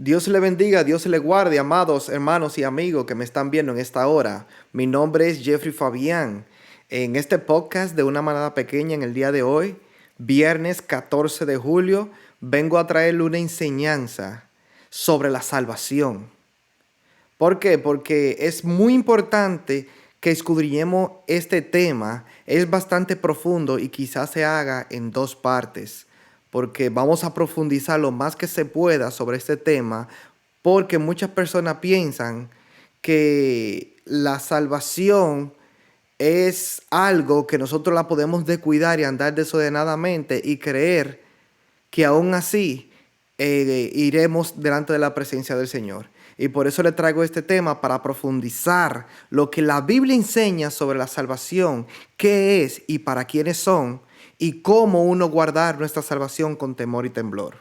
Dios le bendiga, Dios le guarde, amados hermanos y amigos que me están viendo en esta hora. Mi nombre es Jeffrey Fabián. En este podcast de una manada pequeña en el día de hoy, viernes 14 de julio, vengo a traerle una enseñanza sobre la salvación. ¿Por qué? Porque es muy importante que escudriñemos este tema. Es bastante profundo y quizás se haga en dos partes, porque vamos a profundizar lo más que se pueda sobre este tema, porque muchas personas piensan que la salvación es algo que nosotros la podemos descuidar y andar desordenadamente y creer que aún así iremos delante de la presencia del Señor. Y por eso le traigo este tema para profundizar lo que la Biblia enseña sobre la salvación, qué es y para quiénes son, y cómo uno guardar nuestra salvación con temor y temblor.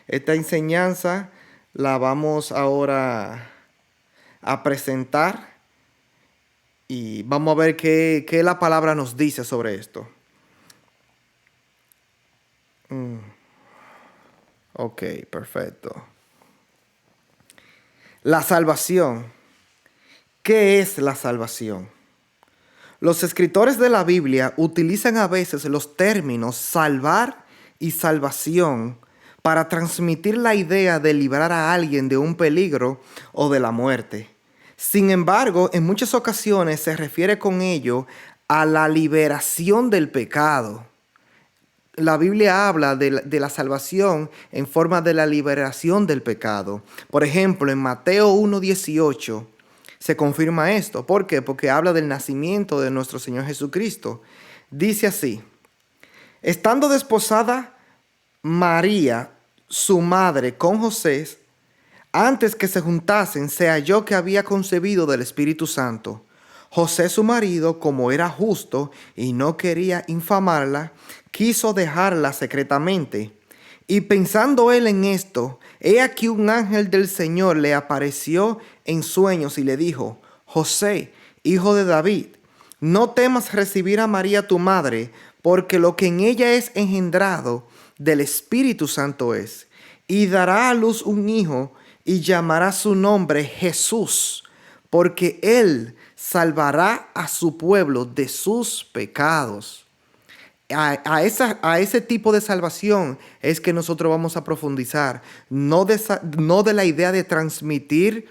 Esta enseñanza la vamos ahora a presentar y vamos a ver qué la palabra nos dice sobre esto. Ok, perfecto. La salvación. ¿Qué es la salvación? Los escritores de la Biblia utilizan a veces los términos salvar y salvación para transmitir la idea de librar a alguien de un peligro o de la muerte. Sin embargo, en muchas ocasiones se refiere con ello a la liberación del pecado. La Biblia habla de la salvación en forma de la liberación del pecado. Por ejemplo, en Mateo 1:18 se confirma esto. ¿Por qué? Porque habla del nacimiento de nuestro Señor Jesucristo. Dice así: estando desposada María, su madre, con José, antes que se juntasen, se halló que había concebido del Espíritu Santo. José, su marido, como era justo y no quería infamarla, quiso dejarla secretamente. Y pensando él en esto, he aquí un ángel del Señor le apareció en sueños y le dijo: José, hijo de David, no temas recibir a María tu madre, porque lo que en ella es engendrado del Espíritu Santo es, y dará a luz un hijo, y llamará su nombre Jesús, porque él salvará a su pueblo de sus pecados. A ese tipo de salvación es que nosotros vamos a profundizar, no de la idea de transmitir,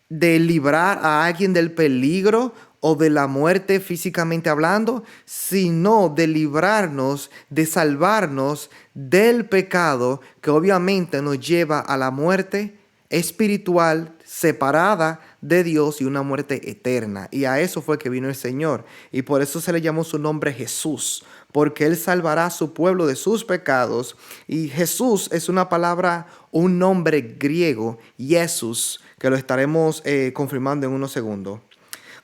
de librar a alguien del peligro o de la muerte físicamente hablando, sino de librarnos, de salvarnos del pecado que obviamente nos lleva a la muerte espiritual separada de Dios y una muerte eterna. Y a eso fue que vino el Señor. Y por eso se le llamó su nombre Jesús, porque Él salvará a su pueblo de sus pecados. Y Jesús es una palabra, un nombre griego, Jesús, que lo estaremos confirmando en unos segundos.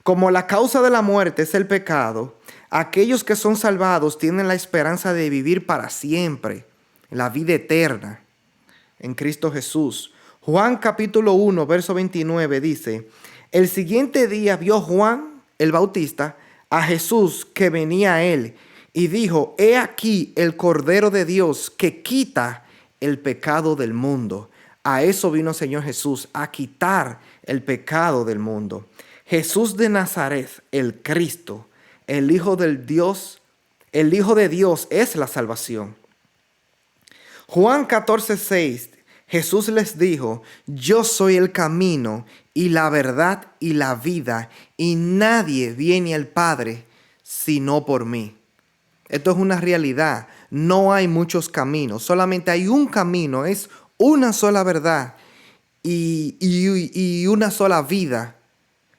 Como la causa de la muerte es el pecado, aquellos que son salvados tienen la esperanza de vivir para siempre, la vida eterna, en Cristo Jesús. Juan capítulo 1, verso 29 dice: el siguiente día vio Juan el Bautista a Jesús que venía a él y dijo: he aquí el Cordero de Dios que quita el pecado del mundo. A eso vino el Señor Jesús, a quitar el pecado del mundo. Jesús de Nazaret, el Cristo, el Hijo del Dios, el Hijo de Dios es la salvación. Juan 14:6, Jesús les dijo: yo soy el camino y la verdad y la vida, y nadie viene al Padre sino por mí. Esto es una realidad. No hay muchos caminos, solamente hay un camino, es una sola verdad y una sola vida,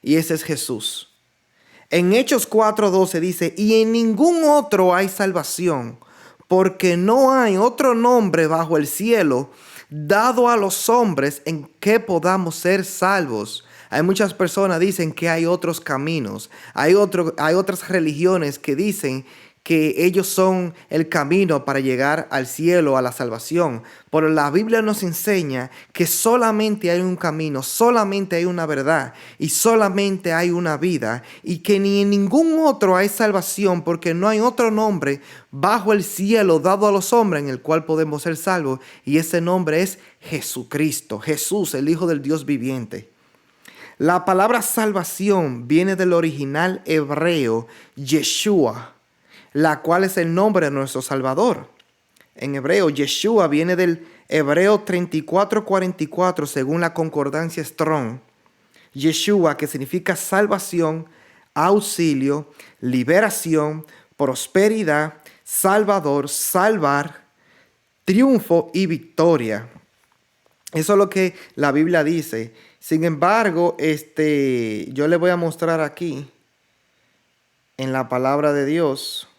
y ese es Jesús. En Hechos 4:12 dice: y en ningún otro hay salvación, porque no hay otro nombre bajo el cielo dado a los hombres en que podamos ser salvos. Hay muchas personas que dicen que hay otros caminos, hay otras religiones que dicen que ellos son el camino para llegar al cielo, a la salvación. Pero la Biblia nos enseña que solamente hay un camino, solamente hay una verdad y solamente hay una vida, y que ni en ningún otro hay salvación, porque no hay otro nombre bajo el cielo dado a los hombres en el cual podemos ser salvos, y ese nombre es Jesucristo, Jesús, el Hijo del Dios viviente. La palabra salvación viene del original hebreo Yeshua, la cual es el nombre de nuestro Salvador. En hebreo, Yeshua viene del hebreo 3444 según la concordancia Strong. Yeshua, que significa salvación, auxilio, liberación, prosperidad, salvador, salvar, triunfo y victoria. Eso es lo que la Biblia dice. Sin embargo, yo le voy a mostrar aquí en la palabra de Dios.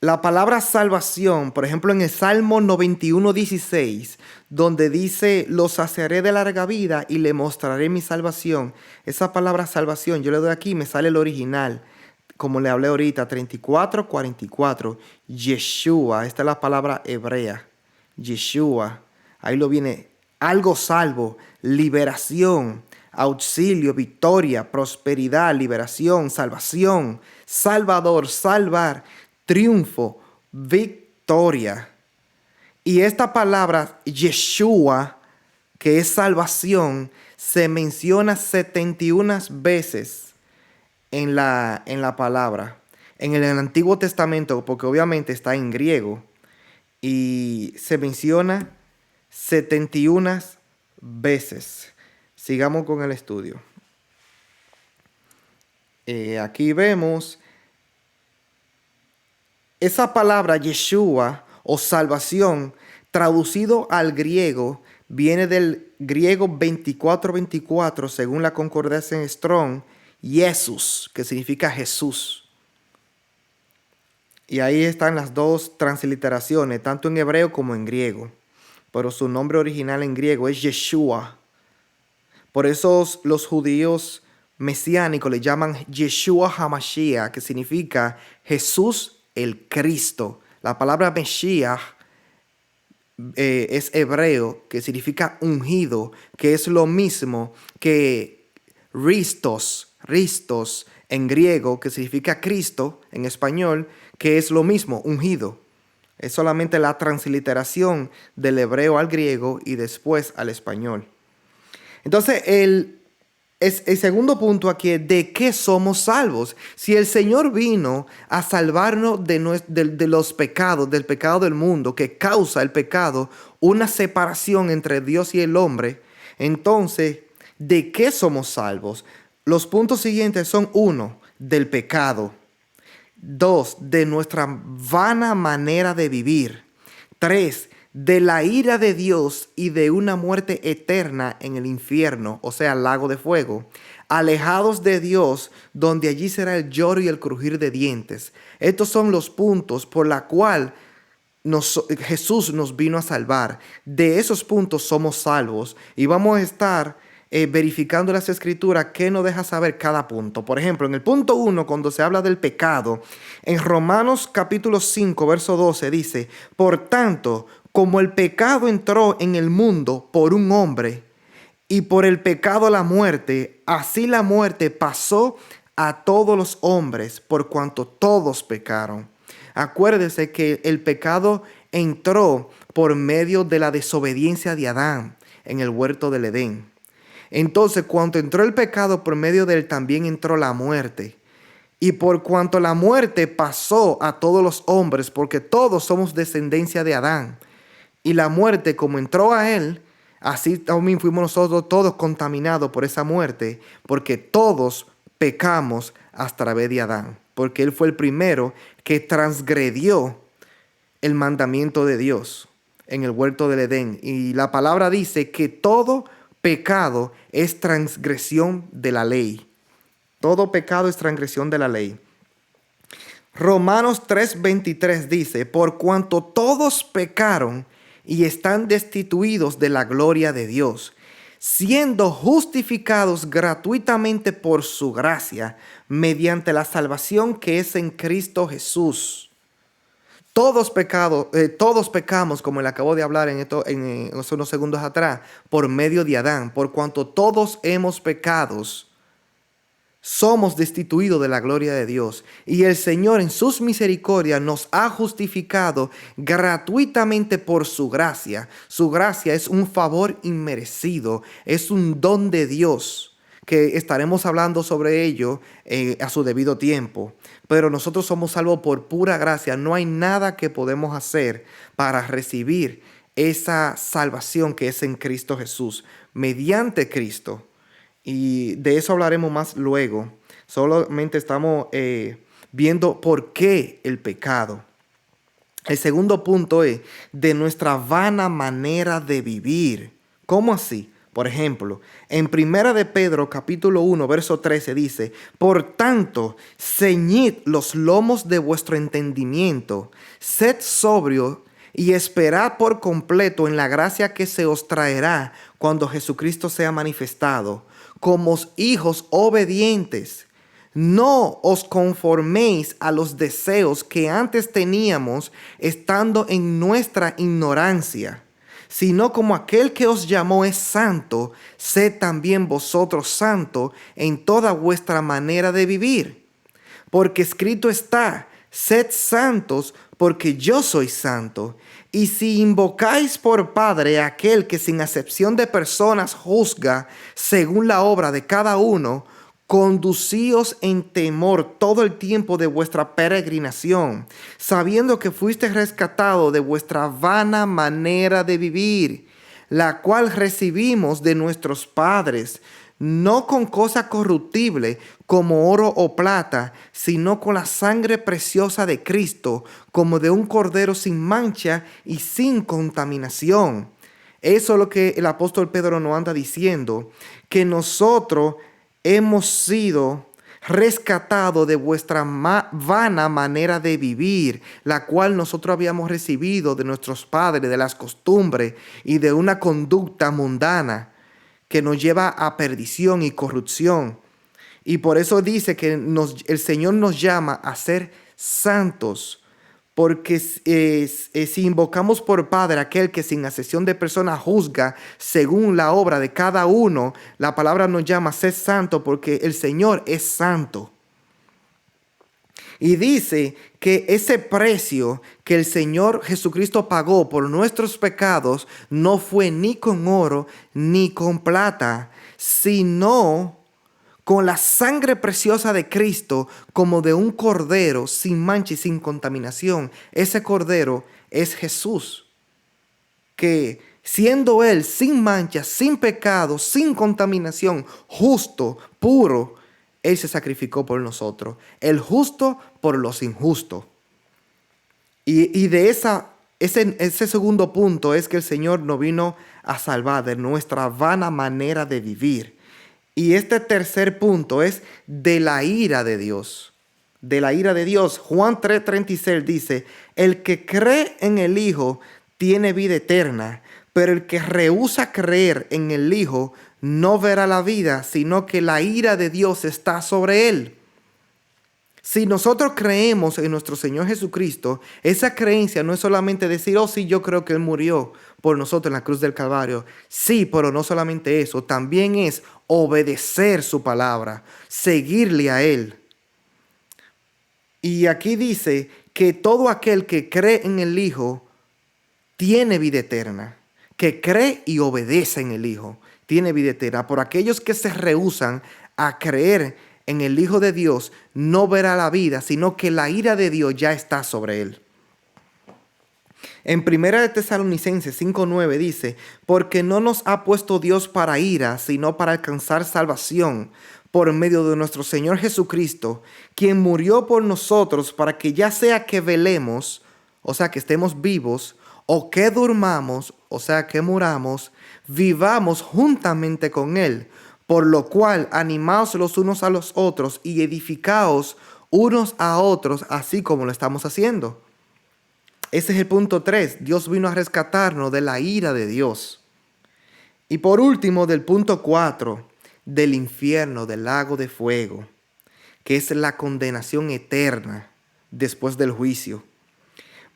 La palabra salvación, por ejemplo, en el Salmo 91:16, donde dice, los saciaré de larga vida y le mostraré mi salvación. Esa palabra salvación, yo le doy aquí, me sale el original, como le hablé ahorita, 34:44. Yeshua, esta es la palabra hebrea. Yeshua, ahí lo viene, algo salvo, liberación, auxilio, victoria, prosperidad, liberación, salvación, salvador, salvar, triunfo, victoria. Y esta palabra Yeshua, que es salvación, se menciona 71 veces en la palabra. En el Antiguo Testamento, porque obviamente está en griego, y se menciona 71 veces. Sigamos con el estudio. Aquí vemos esa palabra Yeshua o salvación, traducido al griego, viene del griego 24:24 según la concordancia en Strong, Jesús, que significa Jesús. Y ahí están las dos transliteraciones, tanto en hebreo como en griego. Pero su nombre original en griego es Yeshua. Por eso los judíos mesiánicos le llaman Yeshua HaMashiach, que significa Jesús el Cristo. La palabra Mesías es hebreo, que significa ungido, que es lo mismo que Christos en griego, que significa Cristo en español, que es lo mismo, ungido. Es solamente la transliteración del hebreo al griego y después al español. Entonces, el segundo punto aquí es ¿de qué somos salvos? Si el Señor vino a salvarnos de los pecados, del pecado del mundo, que causa el pecado, una separación entre Dios y el hombre, entonces, ¿de qué somos salvos? Los puntos siguientes son: 1, del pecado; 2, de nuestra vana manera de vivir; 3, de la ira de Dios y de una muerte eterna en el infierno, o sea, lago de fuego, alejados de Dios, donde allí será el lloro y el crujir de dientes. Estos son los puntos por la cual Jesús nos vino a salvar. De esos puntos somos salvos, y vamos a estar verificando las escrituras que nos deja saber cada punto. Por ejemplo, en el punto 1, cuando se habla del pecado, en Romanos capítulo 5, verso 12 dice: por tanto, como el pecado entró en el mundo por un hombre, y por el pecado la muerte, así la muerte pasó a todos los hombres, por cuanto todos pecaron. Acuérdese que el pecado entró por medio de la desobediencia de Adán en el huerto del Edén. Entonces, cuando entró el pecado, por medio de él también entró la muerte. Y por cuanto la muerte pasó a todos los hombres, porque todos somos descendencia de Adán, y la muerte, como entró a él, así también fuimos nosotros todos contaminados por esa muerte, porque todos pecamos a través de Adán, porque él fue el primero que transgredió el mandamiento de Dios en el huerto del Edén. Y la palabra dice que todo pecado es transgresión de la ley. Todo pecado es transgresión de la ley. Romanos 3:23 dice: por cuanto todos pecaron y están destituidos de la gloria de Dios, siendo justificados gratuitamente por su gracia, mediante la salvación que es en Cristo Jesús. Todos pecamos, como le acabo de hablar en unos segundos atrás, por medio de Adán. Por cuanto todos hemos pecado, somos destituidos de la gloria de Dios. Y el Señor en sus misericordias nos ha justificado gratuitamente por su gracia. Su gracia es un favor inmerecido, es un don de Dios, que estaremos hablando sobre ello a su debido tiempo. Pero nosotros somos salvos por pura gracia. No hay nada que podemos hacer para recibir esa salvación que es en Cristo Jesús, mediante Cristo. Y de eso hablaremos más luego. Solamente estamos viendo por qué el pecado. El segundo punto es de nuestra vana manera de vivir. ¿Cómo así? Por ejemplo, en 1 de Pedro capítulo 1, verso 13 dice: por tanto, ceñid los lomos de vuestro entendimiento, sed sobrio y esperad por completo en la gracia que se os traerá cuando Jesucristo sea manifestado. Como hijos obedientes, no os conforméis a los deseos que antes teníamos estando en nuestra ignorancia, sino como aquel que os llamó es santo, sed también vosotros santos en toda vuestra manera de vivir. Porque escrito está: sed santos, porque yo soy santo. Y si invocáis por Padre a aquel que sin acepción de personas juzga según la obra de cada uno, conducíos en temor todo el tiempo de vuestra peregrinación, sabiendo que fuisteis rescatados de vuestra vana manera de vivir, la cual recibimos de nuestros padres, no con cosa corruptible como oro o plata, sino con la sangre preciosa de Cristo, como de un cordero sin mancha y sin contaminación. Eso es lo que el apóstol Pedro nos anda diciendo, que nosotros hemos sido rescatados de vuestra vana manera de vivir, la cual nosotros habíamos recibido de nuestros padres, de las costumbres y de una conducta mundana que nos lleva a perdición y corrupción. Y por eso dice que el Señor nos llama a ser santos, porque si invocamos por Padre aquel que sin acepción de persona juzga según la obra de cada uno, la palabra nos llama a ser santo porque el Señor es santo. Y dice que ese precio que el Señor Jesucristo pagó por nuestros pecados no fue ni con oro ni con plata, sino con la sangre preciosa de Cristo, como de un cordero sin mancha y sin contaminación. Ese cordero es Jesús, que siendo Él sin mancha, sin pecado, sin contaminación, justo, puro, Él se sacrificó por nosotros. El justo por los injustos. Y de ese segundo punto es que el Señor nos vino a salvar de nuestra vana manera de vivir. Y este tercer punto es de la ira de Dios. De la ira de Dios. Juan 3:36 dice: el que cree en el Hijo tiene vida eterna, pero el que rehúsa creer en el Hijo no verá la vida, sino que la ira de Dios está sobre él. Si nosotros creemos en nuestro Señor Jesucristo, esa creencia no es solamente decir: oh sí, yo creo que Él murió por nosotros en la cruz del Calvario. Sí, pero no solamente eso, también es obedecer su palabra, seguirle a Él. Y aquí dice que todo aquel que cree en el Hijo tiene vida eterna. Que cree y obedece en el Hijo tiene vida eterna. Por aquellos que se rehúsan a creer en el Hijo de Dios, no verá la vida, sino que la ira de Dios ya está sobre él. En 1 de Tesalonicenses 5:9 dice: porque no nos ha puesto Dios para ira, sino para alcanzar salvación por medio de nuestro Señor Jesucristo, quien murió por nosotros para que ya sea que velemos, o sea que estemos vivos, o que durmamos, o sea que muramos, vivamos juntamente con Él. Por lo cual, animaos los unos a los otros y edificaos unos a otros, así como lo estamos haciendo. Ese es el punto 3. Dios vino a rescatarnos de la ira de Dios. Y por último, del punto 4, del infierno, del lago de fuego, que es la condenación eterna después del juicio.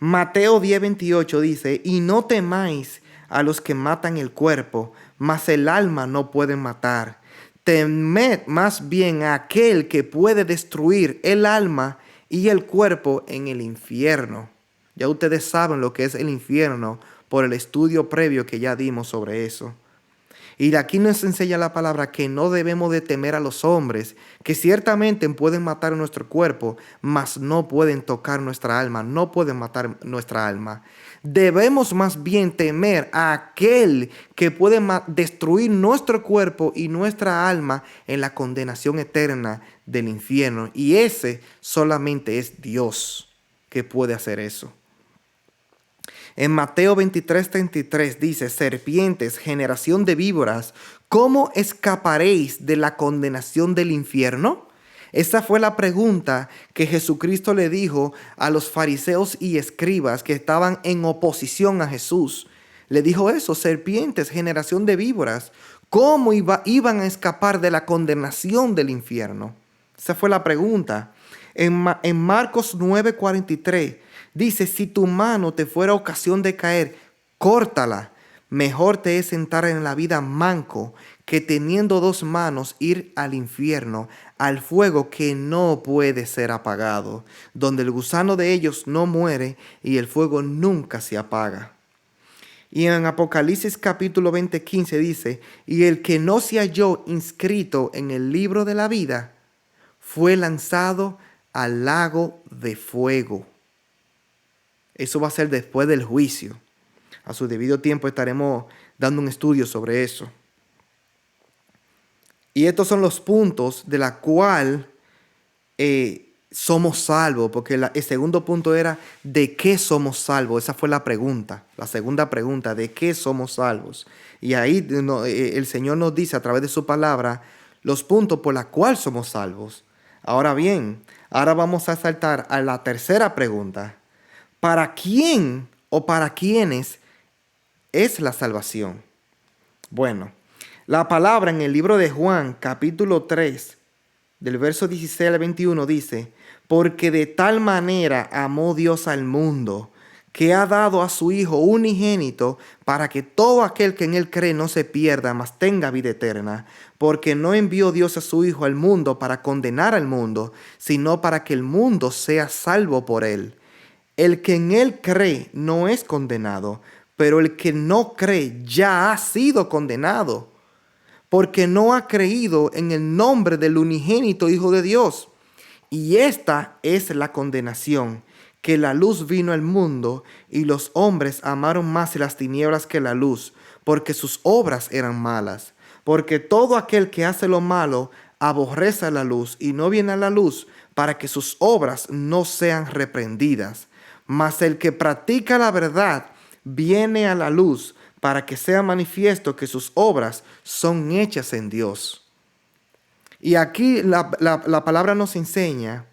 Mateo 10:28 dice, y no temáis a los que matan el cuerpo, mas el alma no pueden matar. Temed más bien a aquel que puede destruir el alma y el cuerpo en el infierno. Ya ustedes saben lo que es el infierno por el estudio previo que ya dimos sobre eso. Y de aquí nos enseña la palabra que no debemos de temer a los hombres, que ciertamente pueden matar nuestro cuerpo, mas no pueden tocar nuestra alma, no pueden matar nuestra alma. Debemos más bien temer a aquel que puede destruir nuestro cuerpo y nuestra alma en la condenación eterna del infierno. Y ese solamente es Dios que puede hacer eso. En Mateo 23:33 dice, serpientes, generación de víboras, ¿cómo escaparéis de la condenación del infierno? Esa fue la pregunta que Jesucristo le dijo a los fariseos y escribas que estaban en oposición a Jesús. Le dijo eso, serpientes, generación de víboras, ¿cómo iban a escapar de la condenación del infierno? Esa fue la pregunta. En Marcos 9:43 dice, si tu mano te fuera ocasión de caer, córtala. Mejor te es sentar en la vida manco que teniendo dos manos ir al infierno, al fuego que no puede ser apagado, donde el gusano de ellos no muere y el fuego nunca se apaga. Y en Apocalipsis capítulo 20:15 dice, y el que no se halló inscrito en el libro de la vida, fue lanzado al lago de fuego. Eso va a ser después del juicio. A su debido tiempo estaremos dando un estudio sobre eso. Y estos son los puntos de la cual somos salvos, porque el segundo punto era ¿de qué somos salvos? Esa fue la pregunta, la segunda pregunta, ¿de qué somos salvos? Y ahí el Señor nos dice a través de su palabra los puntos por los cuales somos salvos. Ahora bien, ahora vamos a saltar a la tercera pregunta. ¿Para quién o para quiénes es la salvación? Bueno, la palabra en el libro de Juan, capítulo 3, del verso 16 al 21 dice, porque de tal manera amó Dios al mundo, que ha dado a su Hijo unigénito, para que todo aquel que en él cree no se pierda, mas tenga vida eterna. Porque no envió Dios a su Hijo al mundo para condenar al mundo, sino para que el mundo sea salvo por él. El que en él cree no es condenado, pero el que no cree ya ha sido condenado, porque no ha creído en el nombre del unigénito Hijo de Dios. Y esta es la condenación, que la luz vino al mundo, y los hombres amaron más las tinieblas que la luz, porque sus obras eran malas. Porque todo aquel que hace lo malo aborrece la luz y no viene a la luz, para que sus obras no sean reprendidas. Mas el que practica la verdad viene a la luz, para que sea manifiesto que sus obras son hechas en Dios. Y aquí la palabra nos enseña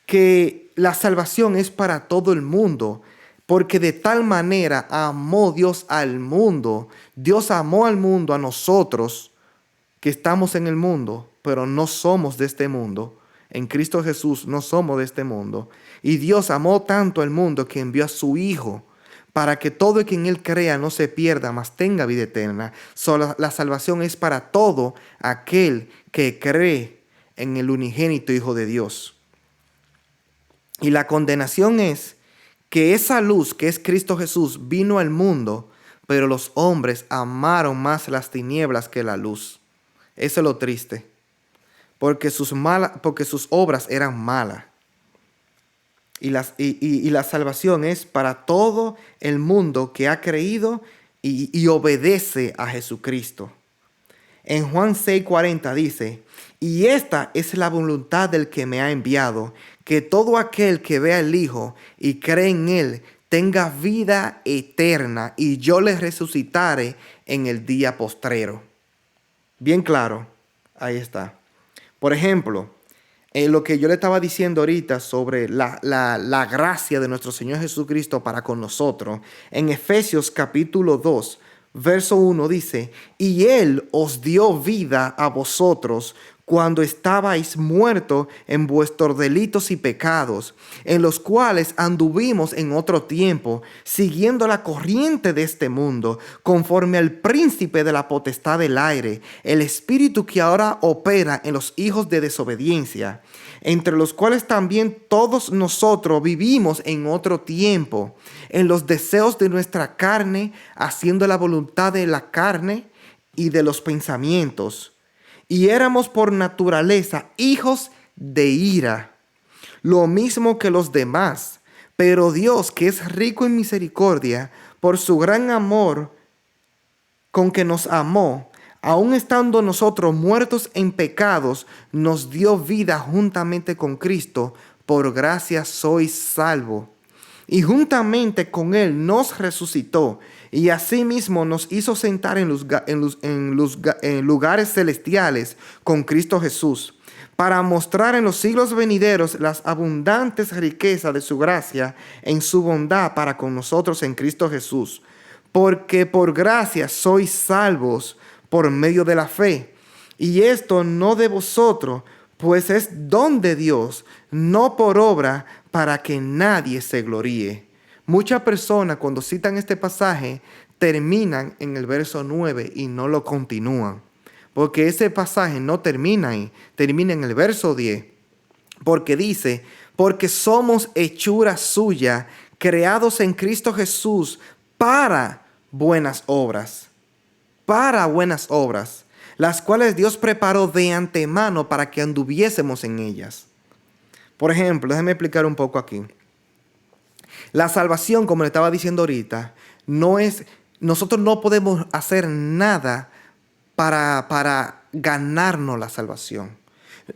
que la salvación es para todo el mundo, porque de tal manera amó Dios al mundo. Dios amó al mundo, a nosotros que estamos en el mundo, pero no somos de este mundo. En Cristo Jesús no somos de este mundo. Y Dios amó tanto al mundo que envió a su Hijo para que todo el que en él crea no se pierda, mas tenga vida eterna. La salvación es para todo aquel que cree en el unigénito Hijo de Dios. Y la condenación es que esa luz que es Cristo Jesús vino al mundo, pero los hombres amaron más las tinieblas que la luz. Eso es lo triste, porque sus obras eran malas. Y la salvación es para todo el mundo que ha creído y obedece a Jesucristo. En Juan 6:40 dice, y esta es la voluntad del que me ha enviado, que todo aquel que vea al Hijo y cree en él tenga vida eterna, y yo le resucitaré en el día postrero. Bien claro, ahí está. Por ejemplo, lo que yo le estaba diciendo ahorita sobre la gracia de nuestro Señor Jesucristo para con nosotros, en Efesios capítulo 2, Verso 1 dice, y Él os dio vida a vosotros cuando estabais muertos en vuestros delitos y pecados, en los cuales anduvimos en otro tiempo, siguiendo la corriente de este mundo, conforme al príncipe de la potestad del aire, el espíritu que ahora opera en los hijos de desobediencia, entre los cuales también todos nosotros vivimos en otro tiempo, en los deseos de nuestra carne, haciendo la voluntad de la carne y de los pensamientos. Y éramos por naturaleza hijos de ira, lo mismo que los demás. Pero Dios, que es rico en misericordia, por su gran amor con que nos amó, aun estando nosotros muertos en pecados, nos dio vida juntamente con Cristo. Por gracia sois salvos. Y juntamente con Él nos resucitó, y asimismo nos hizo sentar en lugares celestiales con Cristo Jesús, para mostrar en los siglos venideros las abundantes riquezas de su gracia en su bondad para con nosotros en Cristo Jesús. Porque por gracia sois salvos por medio de la fe. Y esto no de vosotros, pues es don de Dios, no por obra, para que nadie se gloríe. Muchas personas cuando citan este pasaje terminan en el verso 9 y no lo continúan. Porque ese pasaje no termina ahí, termina en el verso 10. Porque dice, porque somos hechura suya, creados en Cristo Jesús para buenas obras. Para buenas obras, las cuales Dios preparó de antemano para que anduviésemos en ellas. Por ejemplo, déjeme explicar un poco aquí. La salvación, como le estaba diciendo ahorita, nosotros no podemos hacer nada para ganarnos la salvación.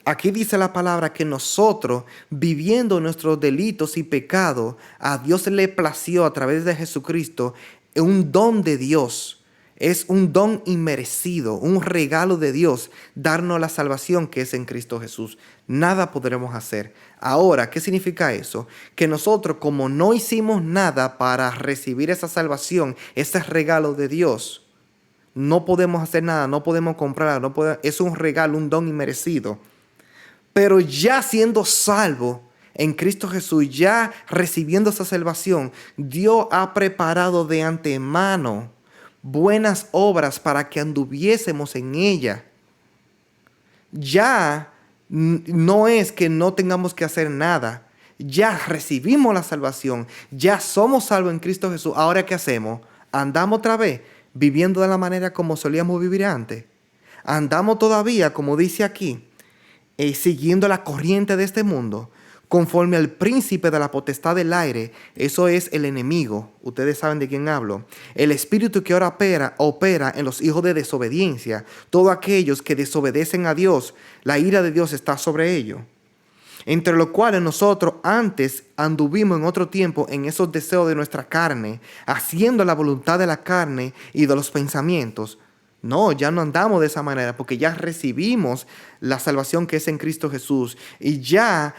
Aquí dice la palabra que nosotros, viviendo nuestros delitos y pecados, a Dios le plació a través de Jesucristo, un don de Dios. Es un don inmerecido, un regalo de Dios, darnos la salvación que es en Cristo Jesús. Nada podremos hacer. Ahora, ¿qué significa eso? Que nosotros, como no hicimos nada para recibir esa salvación, ese regalo de Dios, no podemos hacer nada, no podemos comprar, es un regalo, un don inmerecido. Pero ya siendo salvo en Cristo Jesús, ya recibiendo esa salvación, Dios ha preparado de antemano buenas obras para que anduviésemos en ella. Ya no es que no tengamos que hacer nada. Ya recibimos la salvación. Ya somos salvos en Cristo Jesús. Ahora, ¿qué hacemos? ¿Andamos otra vez viviendo de la manera como solíamos vivir antes? ¿Andamos todavía, como dice aquí, siguiendo la corriente de este mundo? Conforme al príncipe de la potestad del aire, eso es el enemigo. Ustedes saben de quién hablo. El espíritu que ahora opera en los hijos de desobediencia. Todos aquellos que desobedecen a Dios, la ira de Dios está sobre ellos. Entre los cuales nosotros antes anduvimos en otro tiempo en esos deseos de nuestra carne, haciendo la voluntad de la carne y de los pensamientos. No, ya no andamos de esa manera porque ya recibimos la salvación que es en Cristo Jesús y ya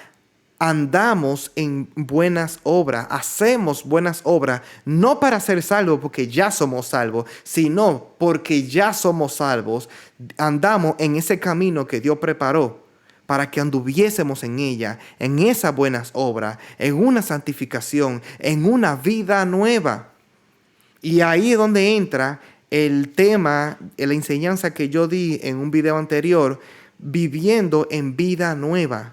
andamos en buenas obras, hacemos buenas obras, no para ser salvos porque ya somos salvos, sino porque ya somos salvos, andamos en ese camino que Dios preparó para que anduviésemos en ella, en esas buenas obras, en una santificación, en una vida nueva. Y ahí es donde entra el tema, la enseñanza que yo di en un video anterior, viviendo en vida nueva.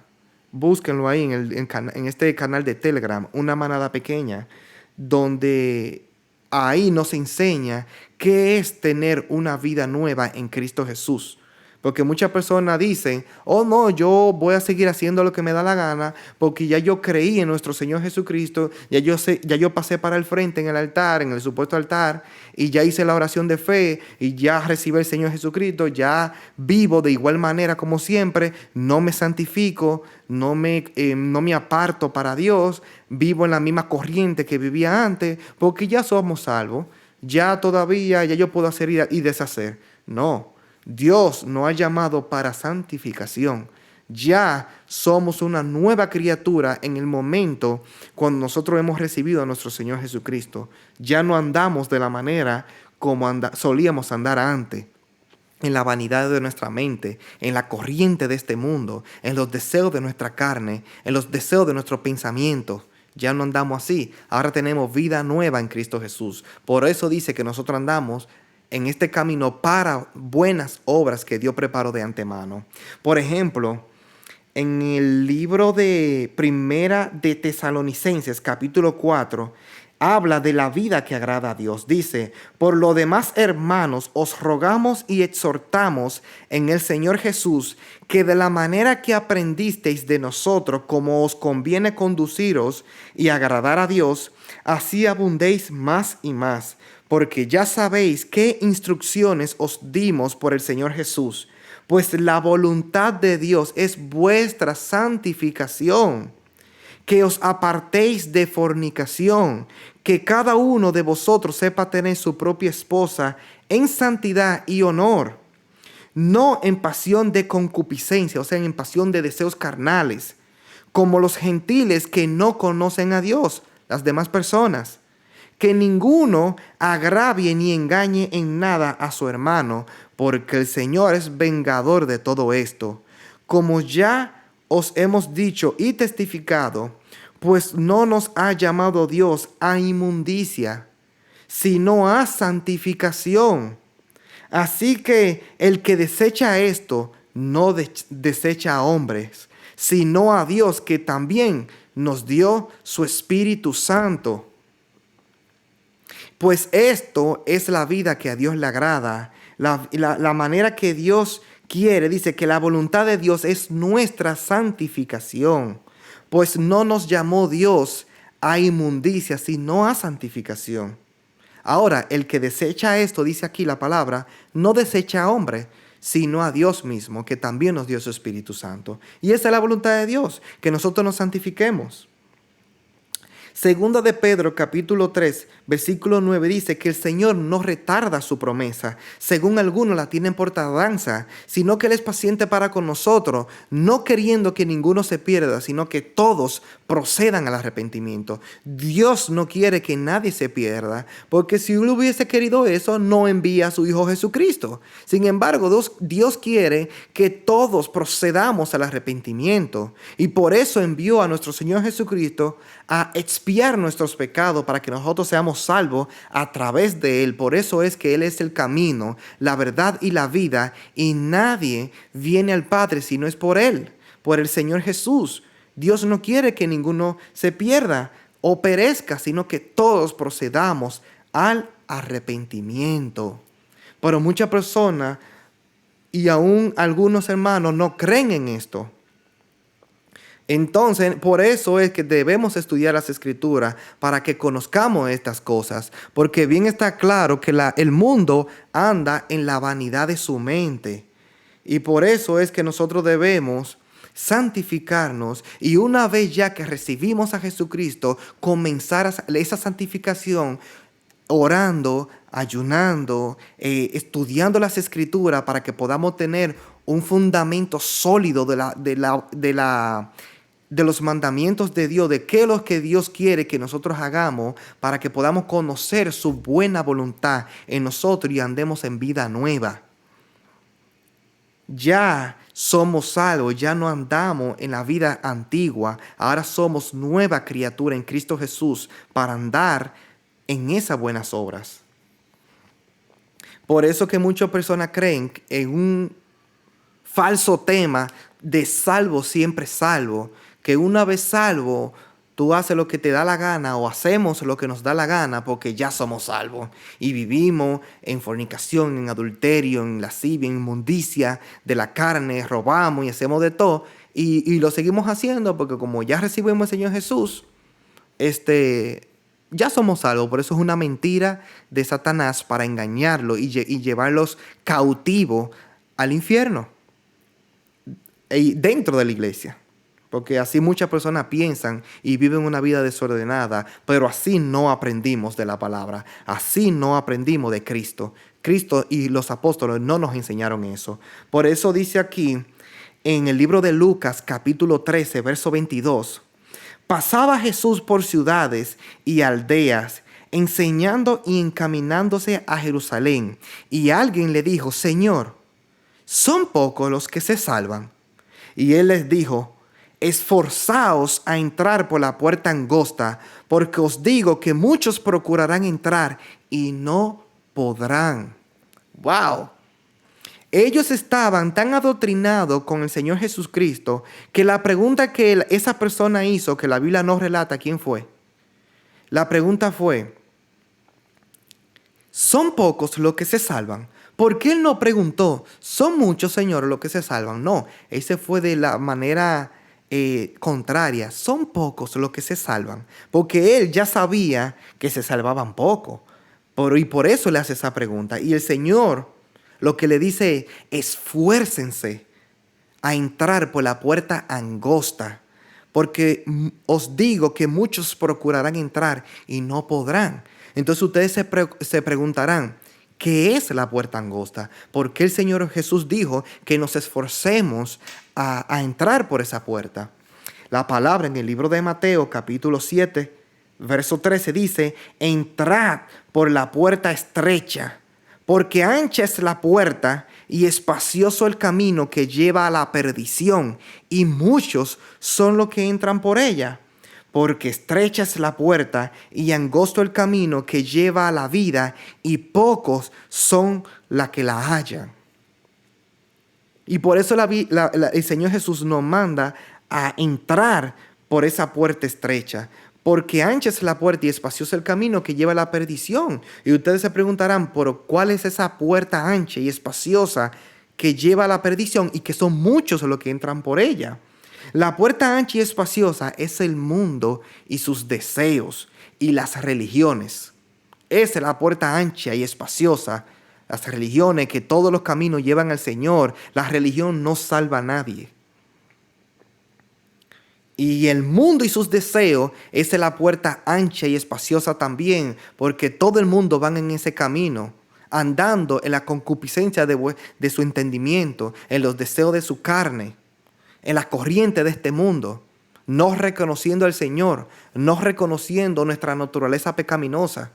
Búsquenlo ahí en este canal de Telegram, Una Manada Pequeña, donde ahí nos enseña qué es tener una vida nueva en Cristo Jesús. Porque muchas personas dicen, oh no, yo voy a seguir haciendo lo que me da la gana, porque ya yo creí en nuestro Señor Jesucristo, ya yo pasé para el frente en el altar, en el supuesto altar, y ya hice la oración de fe, y ya recibí al Señor Jesucristo, ya vivo de igual manera como siempre, no me santifico, no me aparto para Dios, vivo en la misma corriente que vivía antes, porque ya somos salvos, ya yo puedo hacer y deshacer. No. Dios nos ha llamado para santificación. Ya somos una nueva criatura en el momento cuando nosotros hemos recibido a nuestro Señor Jesucristo. Ya no andamos de la manera como solíamos andar antes, en la vanidad de nuestra mente, en la corriente de este mundo, en los deseos de nuestra carne, en los deseos de nuestros pensamientos. Ya no andamos así. Ahora tenemos vida nueva en Cristo Jesús. Por eso dice que nosotros andamos en este camino para buenas obras que Dios preparó de antemano. Por ejemplo, en el libro de Primera de Tesalonicenses, capítulo 4, habla de la vida que agrada a Dios. Dice: por lo demás, hermanos, os rogamos y exhortamos en el Señor Jesús, que de la manera que aprendisteis de nosotros, como os conviene conduciros y agradar a Dios, así abundéis más y más, porque ya sabéis qué instrucciones os dimos por el Señor Jesús. Pues la voluntad de Dios es vuestra santificación, que os apartéis de fornicación, que cada uno de vosotros sepa tener su propia esposa en santidad y honor, no en pasión de concupiscencia, o sea, en pasión de deseos carnales, como los gentiles que no conocen a Dios, las demás personas. Que ninguno agravie ni engañe en nada a su hermano, porque el Señor es vengador de todo esto. Como ya os hemos dicho y testificado, pues no nos ha llamado Dios a inmundicia, sino a santificación. Así que el que desecha esto, no desecha a hombres, sino a Dios, que también nos dio su Espíritu Santo. Pues esto es la vida que a Dios le agrada, la manera que Dios quiere. Dice que la voluntad de Dios es nuestra santificación, pues no nos llamó Dios a inmundicia, sino a santificación. Ahora, el que desecha esto, dice aquí la palabra, no desecha a hombre, sino a Dios mismo, que también nos dio su Espíritu Santo. Y esa es la voluntad de Dios, que nosotros nos santifiquemos. Segunda de Pedro, capítulo 3, versículo 9, dice que el Señor no retarda su promesa, según algunos la tienen por tardanza, sino que Él es paciente para con nosotros, no queriendo que ninguno se pierda, sino que todos procedan al arrepentimiento. Dios no quiere que nadie se pierda, porque si Él hubiese querido eso, no envía a su Hijo Jesucristo. Sin embargo, Dios quiere que todos procedamos al arrepentimiento, y por eso envió a nuestro Señor Jesucristo a expiar nuestros pecados para que nosotros seamos salvos a través de Él. Por eso es que Él es el camino, la verdad y la vida, y nadie viene al Padre si no es por Él, por el Señor Jesús. Dios no quiere que ninguno se pierda o perezca, sino que todos procedamos al arrepentimiento. Pero muchas personas y aún algunos hermanos no creen en esto. Entonces, por eso es que debemos estudiar las Escrituras, para que conozcamos estas cosas, porque bien está claro que el mundo anda en la vanidad de su mente, y por eso es que nosotros debemos santificarnos, y una vez ya que recibimos a Jesucristo, comenzar esa santificación orando, ayunando, estudiando las Escrituras, para que podamos tener un fundamento sólido de los mandamientos de Dios, de qué es lo que Dios quiere que nosotros hagamos, para que podamos conocer su buena voluntad en nosotros y andemos en vida nueva. Ya somos salvos, ya no andamos en la vida antigua, ahora somos nueva criatura en Cristo Jesús para andar en esas buenas obras. Por eso que muchas personas creen en un falso tema de salvo siempre salvo, que una vez salvo, tú haces lo que te da la gana o hacemos lo que nos da la gana porque ya somos salvos y vivimos en fornicación, en adulterio, en lascivia, en inmundicia de la carne, robamos y hacemos de todo y lo seguimos haciendo porque como ya recibimos al Señor Jesús, ya somos salvos. Por eso es una mentira de Satanás para engañarlo y llevarlos cautivos al infierno dentro de la iglesia. Porque así muchas personas piensan y viven una vida desordenada, pero así no aprendimos de la palabra, así no aprendimos de Cristo. Cristo y los apóstoles no nos enseñaron eso. Por eso dice aquí en el libro de Lucas, capítulo 13, verso 22, pasaba Jesús por ciudades y aldeas, enseñando y encaminándose a Jerusalén. Y alguien le dijo: Señor, ¿son pocos los que se salvan? Y él les dijo: esforzaos a entrar por la puerta angosta, porque os digo que muchos procurarán entrar y no podrán. ¡Wow! Ellos estaban tan adoctrinados con el Señor Jesucristo que la pregunta que esa persona hizo, que la Biblia no relata quién fue, la pregunta fue: ¿son pocos los que se salvan? ¿Por qué él no preguntó: ¿son muchos, Señor, los que se salvan? No, ese fue de la manera contraria. Son pocos los que se salvan, porque él ya sabía que se salvaban pocos. Y por eso le hace esa pregunta. Y el Señor lo que le dice es: esfuércense a entrar por la puerta angosta, porque os digo que muchos procurarán entrar y no podrán. Entonces ustedes se preguntarán: ¿qué es la puerta angosta? ¿Por qué el Señor Jesús dijo que nos esforcemos a entrar por esa puerta? La palabra en el libro de Mateo, capítulo 7, verso 13 dice: entrad por la puerta estrecha, porque ancha es la puerta y espacioso el camino que lleva a la perdición, y muchos son los que entran por ella. Porque estrecha es la puerta y angosto el camino que lleva a la vida, y pocos son los que la hallan. Y por eso el Señor Jesús nos manda a entrar por esa puerta estrecha. Porque ancha es la puerta y espacioso el camino que lleva a la perdición. Y ustedes se preguntarán: ¿por cuál es esa puerta ancha y espaciosa que lleva a la perdición y que son muchos los que entran por ella? La puerta ancha y espaciosa es el mundo y sus deseos y las religiones. Esa es la puerta ancha y espaciosa. Las religiones, que todos los caminos llevan al Señor. La religión no salva a nadie. Y el mundo y sus deseos es la puerta ancha y espaciosa también, porque todo el mundo va en ese camino, andando en la concupiscencia de su entendimiento, en los deseos de su carne, en la corriente de este mundo, no reconociendo al Señor, no reconociendo nuestra naturaleza pecaminosa,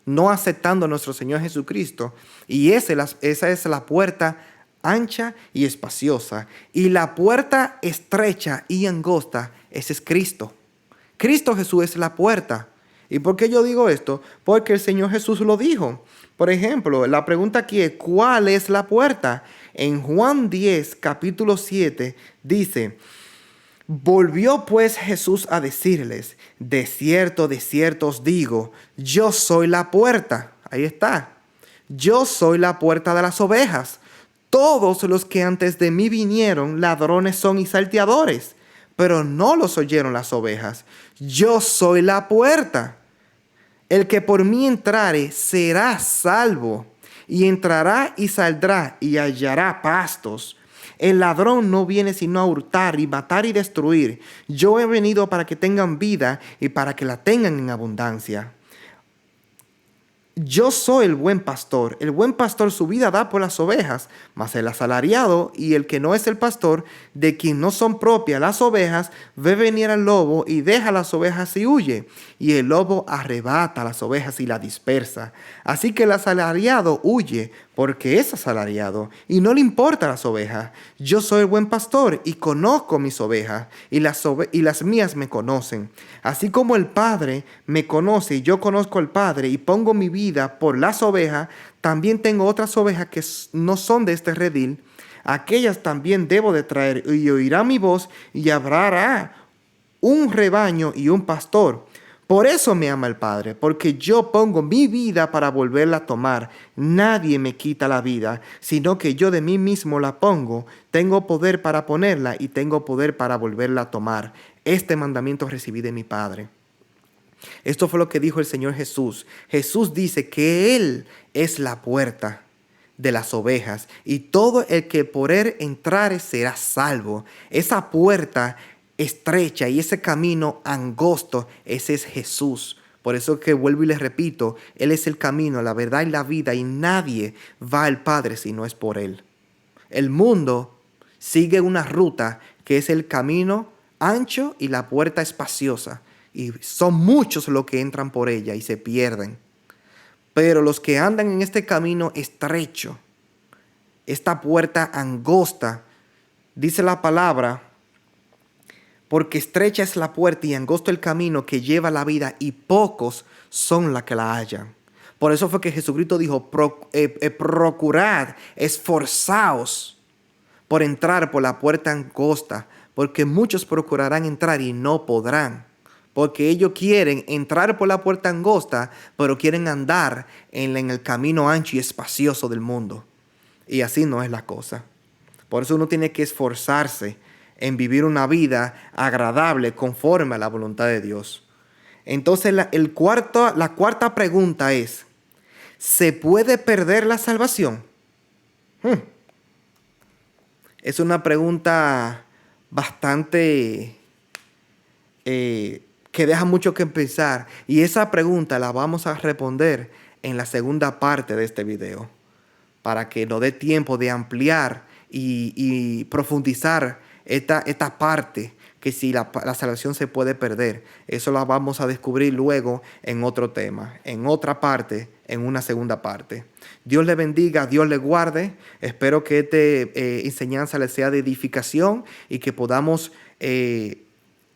no aceptando a nuestro Señor Jesucristo. Y esa es la puerta ancha y espaciosa. Y la puerta estrecha y angosta, ese es Cristo. Cristo Jesús es la puerta. ¿Y por qué yo digo esto? Porque el Señor Jesús lo dijo. Por ejemplo, la pregunta aquí es: ¿cuál es la puerta? En Juan 10, capítulo 7, dice: volvió pues Jesús a decirles: de cierto os digo, yo soy la puerta. Ahí está. Yo soy la puerta de las ovejas. Todos los que antes de mí vinieron, ladrones son y salteadores, pero no los oyeron las ovejas. Yo soy la puerta. El que por mí entrare será salvo, y entrará y saldrá y hallará pastos. El ladrón no viene sino a hurtar y matar y destruir. Yo he venido para que tengan vida y para que la tengan en abundancia. Yo soy el buen pastor. El buen pastor su vida da por las ovejas, mas el asalariado y el que no es el pastor, de quien no son propias las ovejas, ve venir al lobo y deja las ovejas y huye. Y el lobo arrebata las ovejas y las dispersa. Así que el asalariado huye porque es asalariado y no le importan las ovejas. Yo soy el buen pastor y conozco mis ovejas, y las mías me conocen. Así como el Padre me conoce y yo conozco al Padre y pongo mi vida por las ovejas, también tengo otras ovejas que no son de este redil. Aquellas también debo de traer, y oirá mi voz, y habrá un rebaño y un pastor. Por eso me ama el Padre, porque yo pongo mi vida para volverla a tomar. Nadie me quita la vida, sino que yo de mí mismo la pongo. Tengo poder para ponerla y tengo poder para volverla a tomar. Este mandamiento recibí de mi Padre. Esto fue lo que dijo el Señor Jesús. Jesús dice que Él es la puerta de las ovejas, y todo el que por Él entrare será salvo. Esa puerta estrecha y ese camino angosto, ese es Jesús. Por eso que vuelvo y les repito, Él es el camino, la verdad y la vida, y nadie va al Padre si no es por Él. El mundo sigue una ruta que es el camino ancho y la puerta espaciosa. y son muchos los que entran por ella y se pierden. Pero los que andan en este camino estrecho, esta puerta angosta, dice la palabra, porque estrecha es la puerta y angosto el camino que lleva a la vida, y pocos son los que la hallan. Por eso fue que Jesucristo dijo, procurad, esforzaos por entrar por la puerta angosta, porque muchos procurarán entrar y no podrán. Porque ellos quieren entrar por la puerta angosta, pero quieren andar en el camino ancho y espacioso del mundo. Y así no es la cosa. Por eso uno tiene que esforzarse en vivir una vida agradable conforme a la voluntad de Dios. Entonces la cuarta pregunta es, ¿se puede perder la salvación? Es una pregunta bastante que deja mucho que pensar, y esa pregunta la vamos a responder en la segunda parte de este video, para que nos dé tiempo de ampliar y profundizar esta parte, que si la salvación se puede perder. Eso la vamos a descubrir luego en otro tema, en otra parte, en una segunda parte. Dios le bendiga, Dios le guarde. Espero que esta enseñanza les sea de edificación y que podamos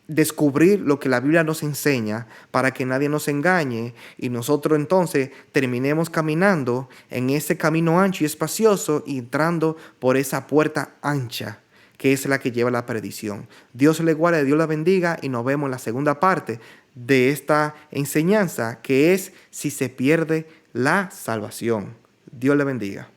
descubrir lo que la Biblia nos enseña para que nadie nos engañe y nosotros entonces terminemos caminando en ese camino ancho y espacioso y entrando por esa puerta ancha que es la que lleva a la perdición. Dios le guarde, Dios la bendiga, y nos vemos en la segunda parte de esta enseñanza, que es si se pierde la salvación. Dios le bendiga.